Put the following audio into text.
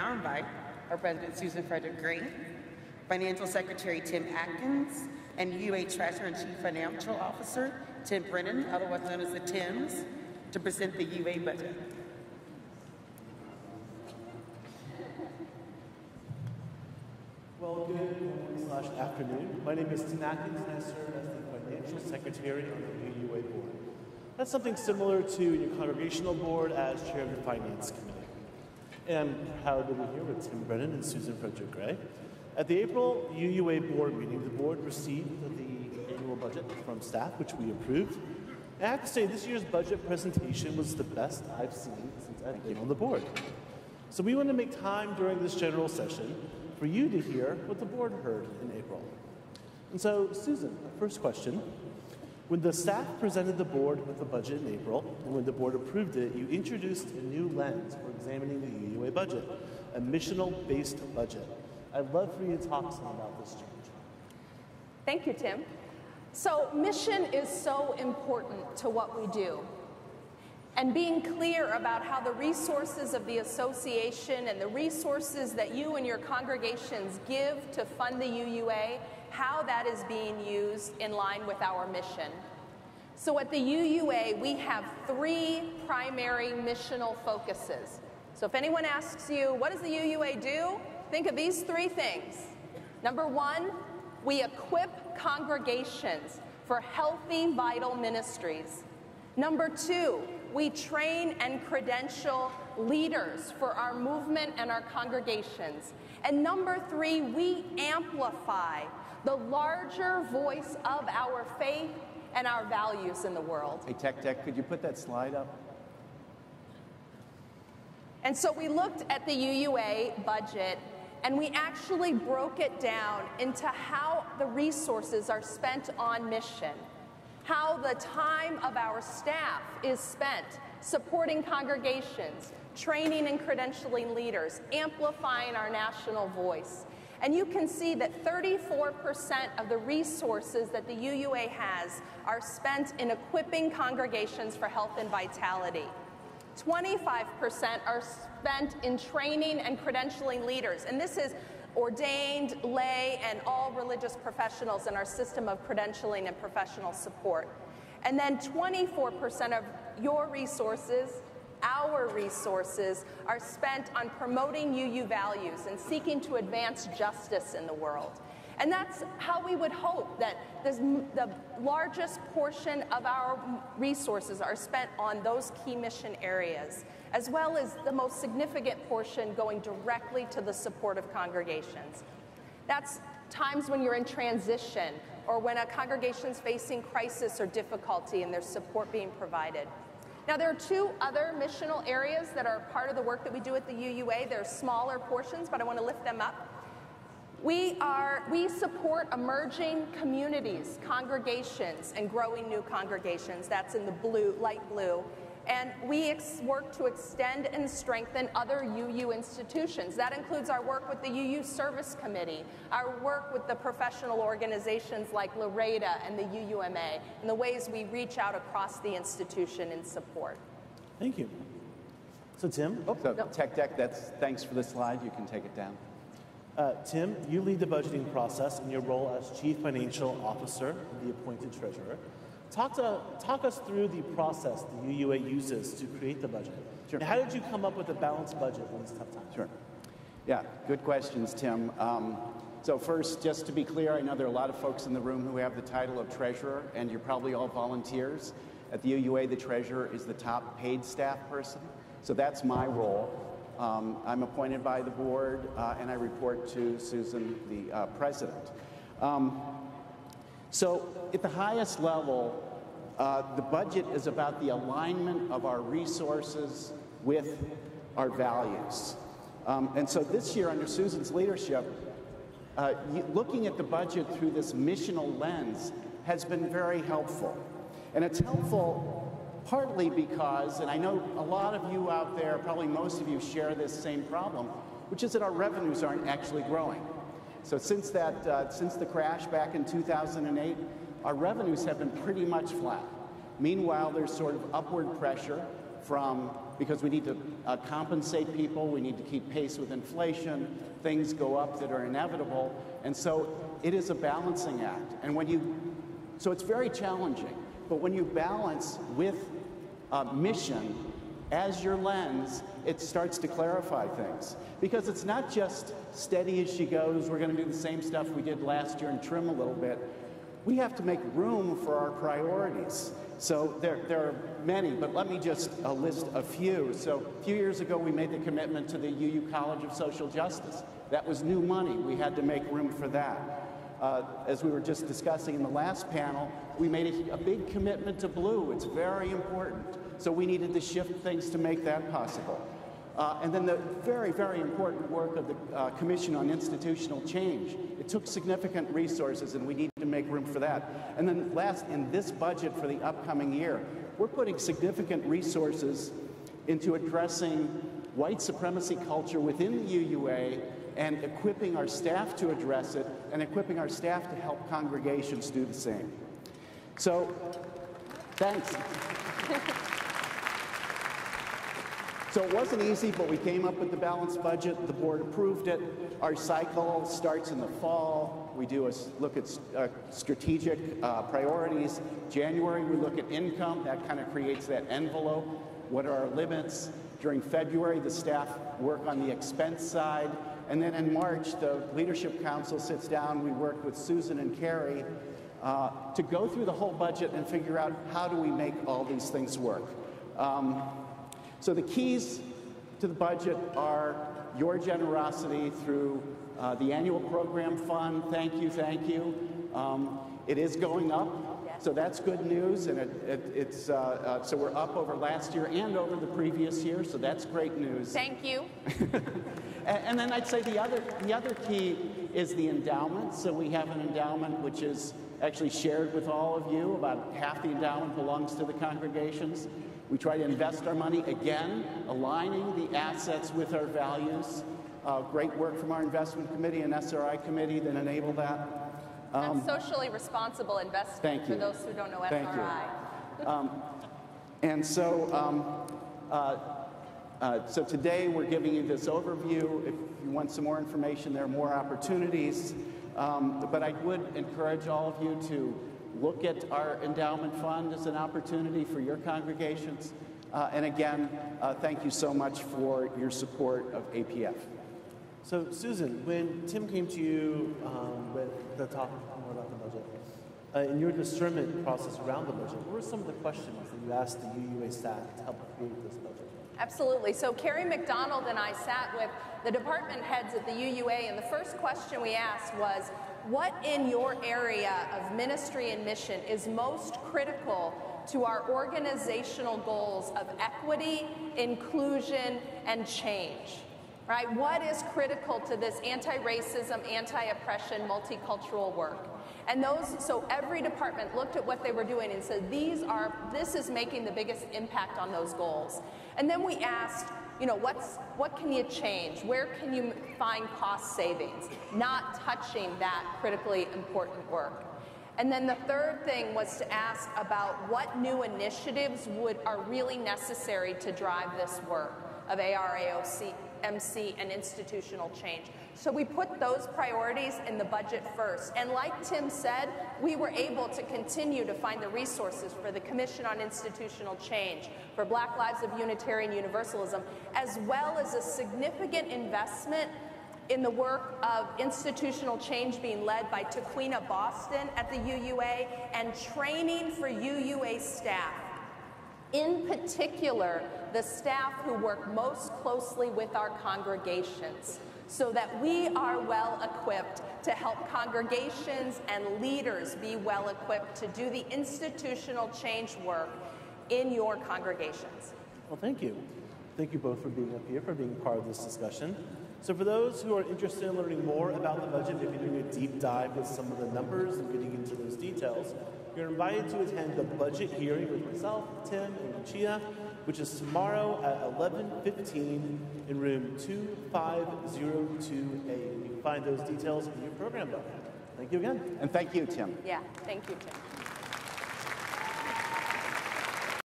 now invite our President, Susan Frederick Gray, Financial Secretary Tim Atkins, and UUA Treasurer and Chief Financial Officer Tim Brennan, otherwise known as the Tims, to present the UUA budget. Well, good morning/afternoon. My name is Tim Atkins, and I serve as the Financial Secretary on the UUA Board. That's something similar to your congregational board as Chair of the Finance Committee. And I'm proud to be here with Tim Brennan and Susan Frederick Gray. At the April UUA Board meeting, the board received the annual budget from staff, which we approved. And I have to say, this year's budget presentation was the best I've seen since I've been on the board. So we want to make time during this general session for you to hear what the board heard in April. And so, Susan, first question. When the staff presented the board with the budget in April, and when the board approved it, you introduced a new lens for examining the UUA budget, a missional-based budget. I'd love for you to talk some about this change. Thank you, Tim. So mission is so important to what we do. And being clear about how the resources of the association and the resources that you and your congregations give to fund the UUA, how that is being used in line with our mission. So at the UUA, we have 3 primary missional focuses. So if anyone asks you, what does the UUA do? Think of these 3 things. Number 1, we equip congregations for healthy, vital ministries. Number 2, we train and credential leaders for our movement and our congregations. And number 3, we amplify the larger voice of our faith and our values in the world. Hey, Tech, could you put that slide up? And so we looked at the UUA budget, and we actually broke it down into how the resources are spent on mission, how the time of our staff is spent supporting congregations, training and credentialing leaders, amplifying our national voice. And you can see that 34% of the resources that the UUA has are spent in equipping congregations for health and vitality. 25% are spent in training and credentialing leaders. And this is ordained, lay, and all religious professionals in our system of credentialing and professional support. And then 24% of your resources, our resources, are spent on promoting UU values and seeking to advance justice in the world. And that's how we would hope that the largest portion of our resources are spent on those key mission areas, as well as the most significant portion going directly to the support of congregations. That's times when you're in transition or when a congregation's facing crisis or difficulty and there's support being provided. Now, there are 2 other missional areas that are part of the work that we do at the UUA. They're smaller portions, but I want to lift them up. We support emerging communities, congregations, and growing new congregations. That's in the blue, light blue. And we work to extend and strengthen other UU institutions. That includes our work with the UU Service Committee, our work with the professional organizations like Loretta and the UUMA, and the ways we reach out across the institution in support. Thank you. So Tim? Tech, thanks for the slide. You can take it down. Tim, you lead the budgeting process in your role as Chief Financial Officer and the appointed Treasurer. Talk us through the process the UUA uses to create the budget. Sure. And how did you come up with a balanced budget in these tough times? Sure. Yeah, good questions, Tim. So first, just to be clear, I know there are a lot of folks in the room who have the title of Treasurer, and you're probably all volunteers. At the UUA, the Treasurer is the top paid staff person. So that's my role. I'm appointed by the board, and I report to Susan, the president. So at the highest level, the budget is about the alignment of our resources with our values. And so this year, under Susan's leadership, looking at the budget through this missional lens has been very helpful. And it's helpful partly because, and I know a lot of you out there, probably most of you share this same problem, which is that our revenues aren't actually growing. So since the crash back in 2008, our revenues have been pretty much flat. Meanwhile, there's sort of upward pressure from because we need to compensate people, we need to keep pace with inflation, things go up that are inevitable, and so it is a balancing act. And so it's very challenging, but when you balance with mission as your lens, it starts to clarify things. Because it's not just steady as she goes, we're going to do the same stuff we did last year and trim a little bit. We have to make room for our priorities. So there are many, but let me just list a few. So a few years ago, we made the commitment to the UU College of Social Justice. That was new money. We had to make room for that. As we were just discussing in the last panel, we made a big commitment to Blue. It's very important. So we needed to shift things to make that possible. And then the very, very important work of the Commission on Institutional Change. It took significant resources, and we need to make room for that. And then last, in this budget for the upcoming year, we're putting significant resources into addressing white supremacy culture within the UUA and equipping our staff to address it and equipping our staff to help congregations do the same. So, thanks. So it wasn't easy, but we came up with the balanced budget. The board approved it. Our cycle starts in the fall. We do a look at strategic priorities. January, we look at income. That kind of creates that envelope. What are our limits? During February, the staff work on the expense side. And then in March, the Leadership Council sits down. We work with Susan and Carrie to go through the whole budget and figure out how do we make all these things work. So the keys to the budget are your generosity through the annual program fund. Thank you, thank you. It is going up, so that's good news, and so we're up over last year and over the previous year, so that's great news. Thank you. And then I'd say the other key is the endowment. So we have an endowment which is actually shared with all of you. About half the endowment belongs to the congregations. We try to invest our money, again, aligning the assets with our values. Great work from our investment committee and SRI committee that enable that. That's socially responsible investing for those who don't know SRI. Thank you. And so, so today we're giving you this overview. If you want some more information, there are more opportunities. But I would encourage all of you to look at our endowment fund as an opportunity for your congregations. And again, thank you so much for your support of APF. So Susan, when Tim came to you with the topic more about the budget, in your discernment process around the budget, what were some of the questions that you asked the UUA staff to help create this budget? Absolutely. So Carrie McDonald and I sat with the department heads at the UUA, and the first question we asked was, what in your area of ministry and mission is most critical to our organizational goals of equity, inclusion, and change? Right? What is critical to this anti-racism, anti-oppression, multicultural work? And so every department looked at what they were doing and said, this is making the biggest impact on those goals. And then we asked, what can you change? Where can you find cost savings? Not touching that critically important work. And then the third thing was to ask about what new initiatives are really necessary to drive this work of ARAOC, MC, and institutional change. So we put those priorities in the budget first. And like Tim said, we were able to continue to find the resources for the Commission on Institutional Change, for Black Lives of Unitarian Universalism, as well as a significant investment in the work of institutional change being led by Taquina Boston at the UUA and training for UUA staff. In particular, the staff who work most closely with our congregations, so that we are well equipped to help congregations and leaders be well equipped to do the institutional change work in your congregations. Well, thank you. Thank you both for being up here, for being part of this discussion. So for those who are interested in learning more about the budget, maybe doing a deep dive with some of the numbers and getting into those details, you're invited to attend the budget hearing with myself, Tim, and Lucia, which is tomorrow at 11:15 in room 2502A. You can find those details in your program book. Thank you again. And thank you, Tim. Yeah, thank you, Tim.